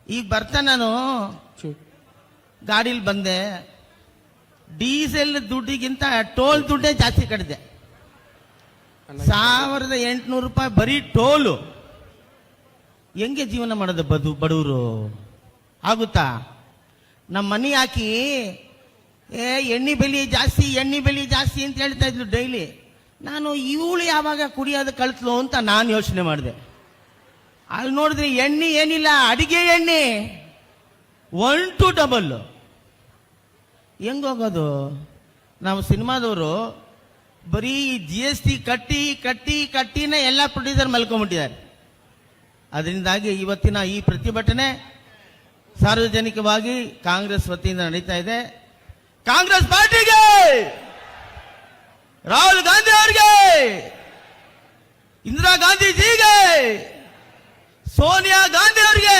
ಈಗ ಬರ್ತಾ ನಾನು ಗಾಡಿಲಿ ಬಂದೆ, ಡೀಸೆಲ್ ದುಡ್ಡಿಗಿಂತ ಟೋಲ್ ದುಡ್ಡೇ ಜಾಸ್ತಿ ಕಟ್ಟಿದೆ. 1800 ರೂಪಾಯಿ ಬರೀ ಟೋಲು. ಹೆಂಗೆ ಜೀವನ ಮಾಡೋದು ಬಡವರು? ಆಗುತ್ತಾ? ನಮ್ಮ ಮನೆ ಹಾಕಿ ಎಣ್ಣೆ ಬೆಲೆ ಜಾಸ್ತಿ ಅಂತ ಹೇಳ್ತಾ ಇದ್ಲು ಡೈಲಿ. ನಾನು ಇವಳು ಯಾವಾಗ ಕುಡಿಯೋದು ಕಳ್ತಲು ಅಂತ ನಾನು ಯೋಚನೆ ಮಾಡಿದೆ. ಅಲ್ಲಿ ನೋಡಿದ್ರೆ ಎಣ್ಣೆ ಏನಿಲ್ಲ, ಅಡಿಗೆ ಎಣ್ಣೆ 1 to 2. ಹೆಂಗೋಗೋದು? ನಾವು ಸಿನಿಮಾದವರು ಬರೀ GST ಕಟ್ಟಿನೇ ಎಲ್ಲ ಪ್ರೊಡ್ಯೂಸರ್ ಮಲ್ಕೊಂಡ್ಬಿಟ್ಟಿದ್ದಾರೆ. ಅದರಿಂದಾಗಿ ಇವತ್ತಿನ ಈ ಪ್ರತಿಭಟನೆ ಸಾರ್ವಜನಿಕವಾಗಿ ಕಾಂಗ್ರೆಸ್ ವತಿಯಿಂದ ನಡೀತಾ ಇದೆ. ಕಾಂಗ್ರೆಸ್ ಪಾರ್ಟಿಗೆ, ರಾಹುಲ್ ಗಾಂಧಿ ಅವರಿಗೆ, ಇಂದಿರಾ ಗಾಂಧೀಜಿಗೆ, ಸೋನಿಯಾ ಗಾಂಧಿ ಅವರಿಗೆ